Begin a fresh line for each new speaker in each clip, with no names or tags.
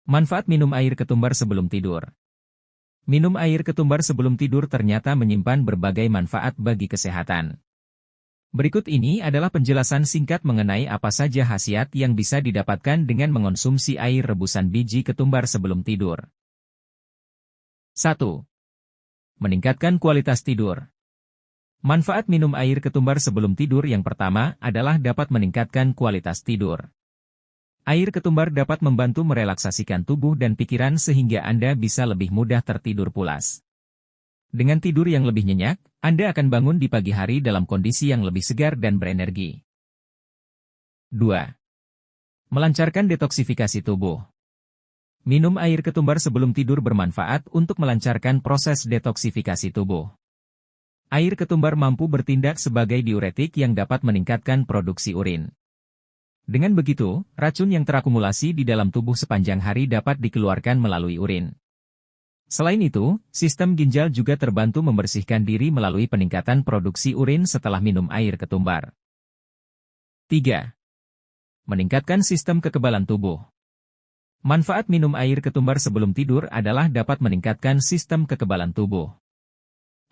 Manfaat minum air ketumbar sebelum tidur. Minum air ketumbar sebelum tidur ternyata menyimpan berbagai manfaat bagi kesehatan. Berikut ini adalah penjelasan singkat mengenai apa saja khasiat yang bisa didapatkan dengan mengonsumsi air rebusan biji ketumbar sebelum tidur. 1. Meningkatkan kualitas tidur. Manfaat minum air ketumbar sebelum tidur yang pertama adalah dapat meningkatkan kualitas tidur. Air ketumbar dapat membantu merelaksasikan tubuh dan pikiran sehingga Anda bisa lebih mudah tertidur pulas. Dengan tidur yang lebih nyenyak, Anda akan bangun di pagi hari dalam kondisi yang lebih segar dan berenergi. 2. Melancarkan detoksifikasi tubuh. Minum air ketumbar sebelum tidur bermanfaat untuk melancarkan proses detoksifikasi tubuh. Air ketumbar mampu bertindak sebagai diuretik yang dapat meningkatkan produksi urin. Dengan begitu, racun yang terakumulasi di dalam tubuh sepanjang hari dapat dikeluarkan melalui urin. Selain itu, sistem ginjal juga terbantu membersihkan diri melalui peningkatan produksi urin setelah minum air ketumbar. 3. Meningkatkan sistem kekebalan tubuh. Manfaat minum air ketumbar sebelum tidur adalah dapat meningkatkan sistem kekebalan tubuh.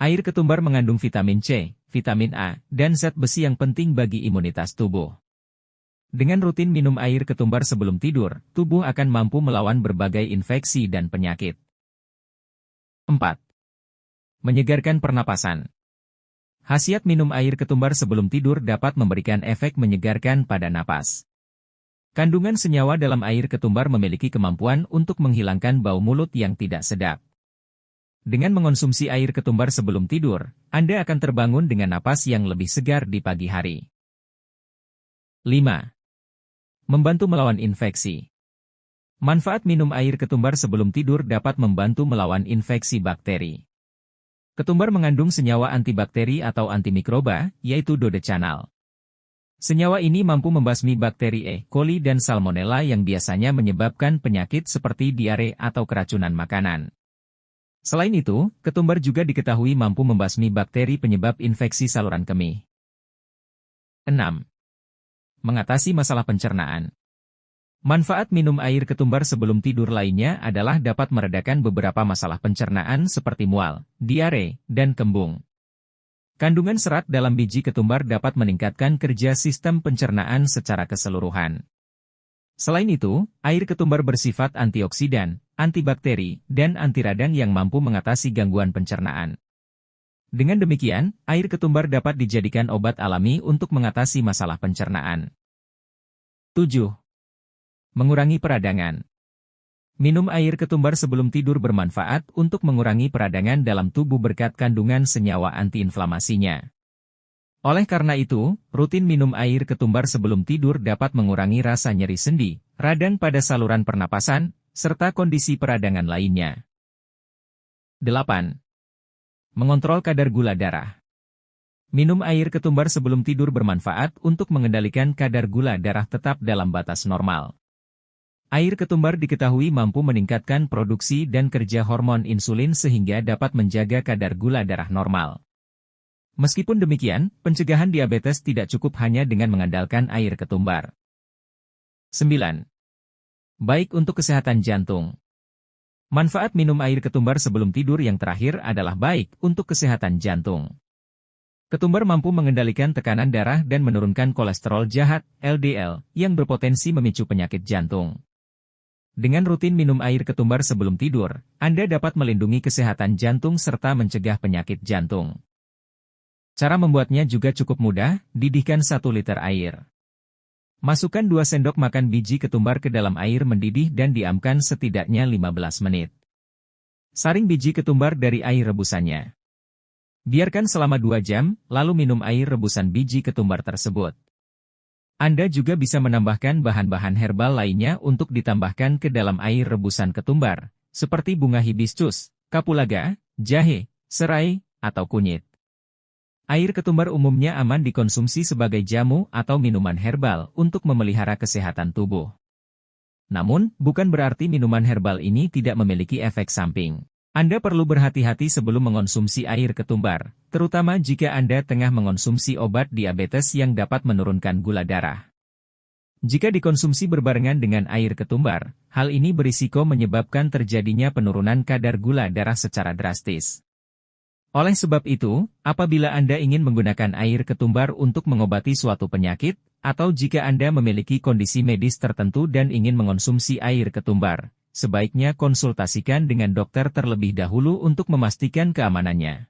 Air ketumbar mengandung vitamin C, vitamin A, dan zat besi yang penting bagi imunitas tubuh. Dengan rutin minum air ketumbar sebelum tidur, tubuh akan mampu melawan berbagai infeksi dan penyakit. 4. Menyegarkan pernapasan. Khasiat minum air ketumbar sebelum tidur dapat memberikan efek menyegarkan pada napas. Kandungan senyawa dalam air ketumbar memiliki kemampuan untuk menghilangkan bau mulut yang tidak sedap. Dengan mengonsumsi air ketumbar sebelum tidur, Anda akan terbangun dengan napas yang lebih segar di pagi hari. 5. Membantu melawan infeksi. Manfaat minum air ketumbar sebelum tidur dapat membantu melawan infeksi bakteri. Ketumbar mengandung senyawa antibakteri atau antimikroba, yaitu dodechanal. Senyawa ini mampu membasmi bakteri E. coli dan salmonella yang biasanya menyebabkan penyakit seperti diare atau keracunan makanan. Selain itu, ketumbar juga diketahui mampu membasmi bakteri penyebab infeksi saluran kemih. 6. Mengatasi masalah pencernaan. Manfaat minum air ketumbar sebelum tidur lainnya adalah dapat meredakan beberapa masalah pencernaan seperti mual, diare, dan kembung. Kandungan serat dalam biji ketumbar dapat meningkatkan kerja sistem pencernaan secara keseluruhan. Selain itu, air ketumbar bersifat antioksidan, antibakteri, dan anti radang yang mampu mengatasi gangguan pencernaan. Dengan demikian, air ketumbar dapat dijadikan obat alami untuk mengatasi masalah pencernaan. 7. Mengurangi peradangan. Minum air ketumbar sebelum tidur bermanfaat untuk mengurangi peradangan dalam tubuh berkat kandungan senyawa antiinflamasinya. Oleh karena itu, rutin minum air ketumbar sebelum tidur dapat mengurangi rasa nyeri sendi, radang pada saluran pernapasan, serta kondisi peradangan lainnya. 8. Mengontrol kadar gula darah. Minum air ketumbar sebelum tidur bermanfaat untuk mengendalikan kadar gula darah tetap dalam batas normal. Air ketumbar diketahui mampu meningkatkan produksi dan kerja hormon insulin sehingga dapat menjaga kadar gula darah normal. Meskipun demikian, pencegahan diabetes tidak cukup hanya dengan mengandalkan air ketumbar. 9. Baik untuk kesehatan jantung. Manfaat minum air ketumbar sebelum tidur yang terakhir adalah baik untuk kesehatan jantung. Ketumbar mampu mengendalikan tekanan darah dan menurunkan kolesterol jahat, LDL, yang berpotensi memicu penyakit jantung. Dengan rutin minum air ketumbar sebelum tidur, Anda dapat melindungi kesehatan jantung serta mencegah penyakit jantung. Cara membuatnya juga cukup mudah, didihkan 1 liter air. Masukkan 2 sendok makan biji ketumbar ke dalam air mendidih dan diamkan setidaknya 15 menit. Saring biji ketumbar dari air rebusannya. Biarkan selama 2 jam, lalu minum air rebusan biji ketumbar tersebut. Anda juga bisa menambahkan bahan-bahan herbal lainnya untuk ditambahkan ke dalam air rebusan ketumbar, seperti bunga hibiscus, kapulaga, jahe, serai, atau kunyit. Air ketumbar umumnya aman dikonsumsi sebagai jamu atau minuman herbal untuk memelihara kesehatan tubuh. Namun, bukan berarti minuman herbal ini tidak memiliki efek samping. Anda perlu berhati-hati sebelum mengonsumsi air ketumbar, terutama jika Anda tengah mengonsumsi obat diabetes yang dapat menurunkan gula darah. Jika dikonsumsi berbarengan dengan air ketumbar, hal ini berisiko menyebabkan terjadinya penurunan kadar gula darah secara drastis. Oleh sebab itu, apabila Anda ingin menggunakan air ketumbar untuk mengobati suatu penyakit, atau jika Anda memiliki kondisi medis tertentu dan ingin mengonsumsi air ketumbar, sebaiknya konsultasikan dengan dokter terlebih dahulu untuk memastikan keamanannya.